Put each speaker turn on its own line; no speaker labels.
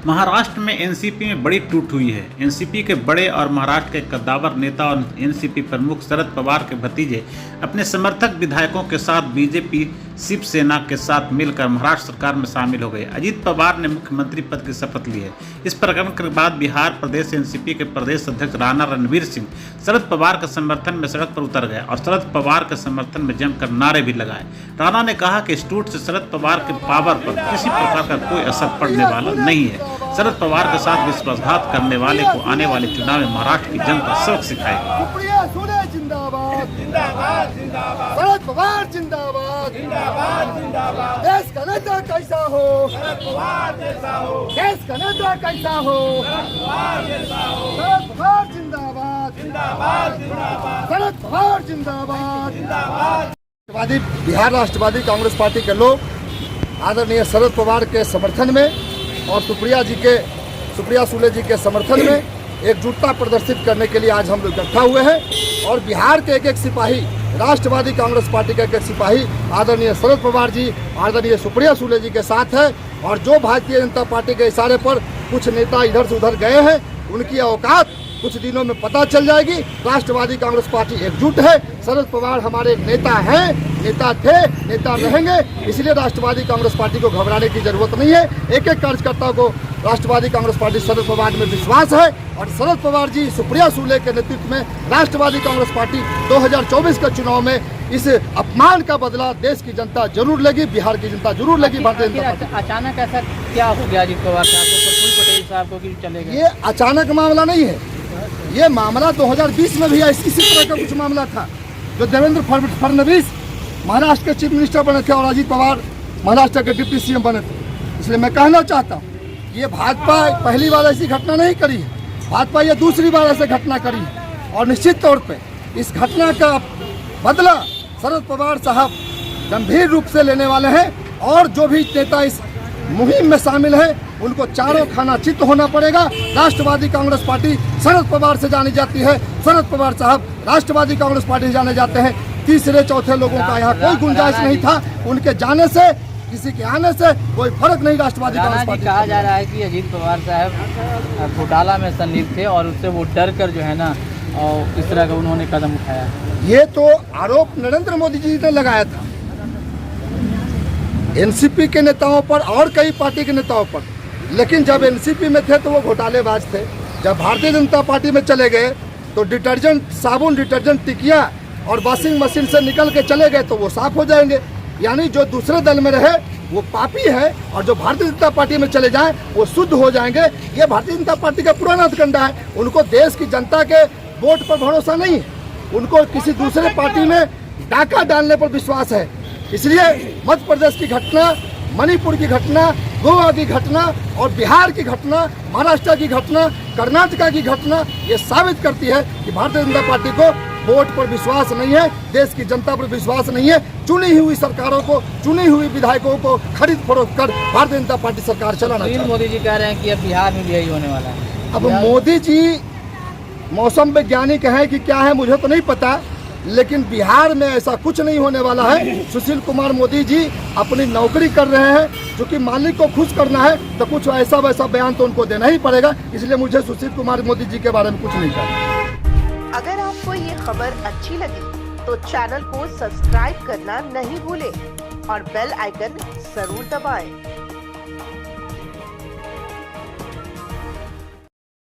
महाराष्ट्र में एनसीपी में बड़ी टूट हुई है। एनसीपी के बड़े और महाराष्ट्र के कद्दावर नेता और एनसीपी प्रमुख शरद पवार के भतीजे अपने समर्थक विधायकों के साथ बीजेपी शिवसेना के साथ मिलकर महाराष्ट्र सरकार में शामिल हो गए। अजीत पवार ने मुख्यमंत्री पद की शपथ ली है। इस प्रकरण के बाद बिहार प्रदेश एनसीपी के प्रदेश अध्यक्ष राणा रणवीर सिंह शरद पवार के समर्थन में सड़क पर उतर गए और शरद पवार के समर्थन में जमकर नारे भी लगाए। राणा ने कहा कि इस टूट से शरद पवार के पावर पर किसी प्रकार का कोई असर पड़ने वाला नहीं है। शरद पवार के साथ विश्वासघात करने वाले को आने वाले चुनाव में महाराष्ट्र की जनता सबक सिखाएगी।
शरद पवार जिंदाबाद, देश का नेता कैसा हो, देश का नेता कैसा हो, शरद पवार जिंदाबाद, शरद पवार जिंदाबाद। बिहार राष्ट्रवादी कांग्रेस पार्टी के लोग आदरणीय शरद पवार के समर्थन में और सुप्रिया सुले जी के समर्थन में एकजुटता प्रदर्शित करने के लिए आज हम लोग इकट्ठा हुए हैं और बिहार के एक सिपाही, राष्ट्रवादी कांग्रेस पार्टी के एक सिपाही आदरणीय शरद पवार जी, आदरणीय सुप्रिया सुले जी के साथ है। और जो भारतीय जनता पार्टी के इशारे पर कुछ नेता इधर से उधर गए हैं, उनकी औकात कुछ दिनों में पता चल जाएगी। राष्ट्रवादी कांग्रेस पार्टी एकजुट है। शरद पवार हमारे नेता हैं, नेता थे, नेता रहेंगे। इसलिए राष्ट्रवादी कांग्रेस पार्टी को घबराने की जरूरत नहीं है। एक एक कार्यकर्ता को राष्ट्रवादी कांग्रेस पार्टी शरद पवार में विश्वास है और शरद पवार जी, सुप्रिया सुले के नेतृत्व में राष्ट्रवादी कांग्रेस पार्टी 2024 के चुनाव में इस अपमान का बदला देश की जनता जरूर लेगी, बिहार की जनता जरूर लेगी। भारतीय जनता पार्टी
अचानक ऐसा क्या हो गया अजीत पवार प्रफुल्ल पटेल साहब को कि चले गए?
ये अचानक मामला नहीं है। ये मामला 2020 में भी इसी तरह का कुछ मामला था, जो देवेंद्र फडणवीस महाराष्ट्र के चीफ मिनिस्टर बने थे और अजीत पवार महाराष्ट्र के डिप्टी सीएम बने थे। इसलिए मैं कहना चाहता हूँ, ये भाजपा पहली बार ऐसी घटना नहीं करी है, भाजपा ये दूसरी बार ऐसी घटना करी है और निश्चित तौर पे इस घटना का बदला शरद पवार साहब गंभीर रूप से लेने वाले हैं और जो भी नेता इस मुहिम में शामिल है उनको चारों खाना चित्त होना पड़ेगा। राष्ट्रवादी कांग्रेस पार्टी शरद पवार से जानी जाती है, शरद पवार साहब राष्ट्रवादी कांग्रेस पार्टी से जाने जाते हैं। तीसरे चौथे लोगों का यहाँ कोई गुंजाइश नहीं था। उनके जाने से, किसी के आने से कोई फर्क नहीं राष्ट्रवादी कांग्रेस पार्टी।
कहा जा रहा है कि अजीत पवार साहब घोटाला में संलिप्त थे और उससे वो डर कर जो है ना और इस तरह का उन्होंने कदम उठाया।
ये तो आरोप नरेंद्र मोदी जी ने लगाया था एनसीपी के नेताओं पर और कई पार्टी के नेताओं पर, लेकिन जब एनसीपी में थे तो वो घोटालेबाज थे। जब भारतीय जनता पार्टी में चले गए तो डिटर्जेंट, साबुन, डिटर्जेंट, टिकिया और वॉशिंग मशीन से निकल के चले गए तो वो साफ हो जाएंगे। यानी जो दूसरे दल में रहे वो पापी है और जो भारतीय जनता पार्टी में चले जाएं वो शुद्ध हो जाएंगे। ये भारतीय जनता पार्टी का पुराना हथकंडा है। उनको देश की जनता के वोट पर भरोसा नहीं है, उनको किसी दूसरे पार्टी में डाका डालने पर विश्वास है। इसलिए मध्य प्रदेश की घटना, मणिपुर की घटना, गोवा की घटना और बिहार की घटना, महाराष्ट्र की घटना, कर्नाटका की घटना ये साबित करती है कि भारतीय जनता पार्टी को वोट पर विश्वास नहीं है, देश की जनता पर विश्वास नहीं है। चुनी हुई सरकारों को, चुनी हुई विधायकों को खरीद फरोख्त कर भारतीय जनता पार्टी सरकार चलाना चाहती है।
मोदी जी कह रहे हैं कि अब बिहार में भी यही होने वाला है।
अब मोदी जी मौसम वैज्ञानिक हैं कि क्या है मुझे तो नहीं पता, लेकिन बिहार में ऐसा कुछ नहीं होने वाला है। सुशील कुमार मोदी जी अपनी नौकरी कर रहे हैं, क्योंकि मालिक को खुश करना है तो कुछ ऐसा वैसा बयान तो उनको देना ही पड़ेगा। इसलिए मुझे सुशील कुमार मोदी जी के बारे में कुछ नहीं कहना।
अगर आपको ये खबर अच्छी लगी तो चैनल को सब्सक्राइब करना नहीं भूलें और बेल आइकन जरूर दबाएं।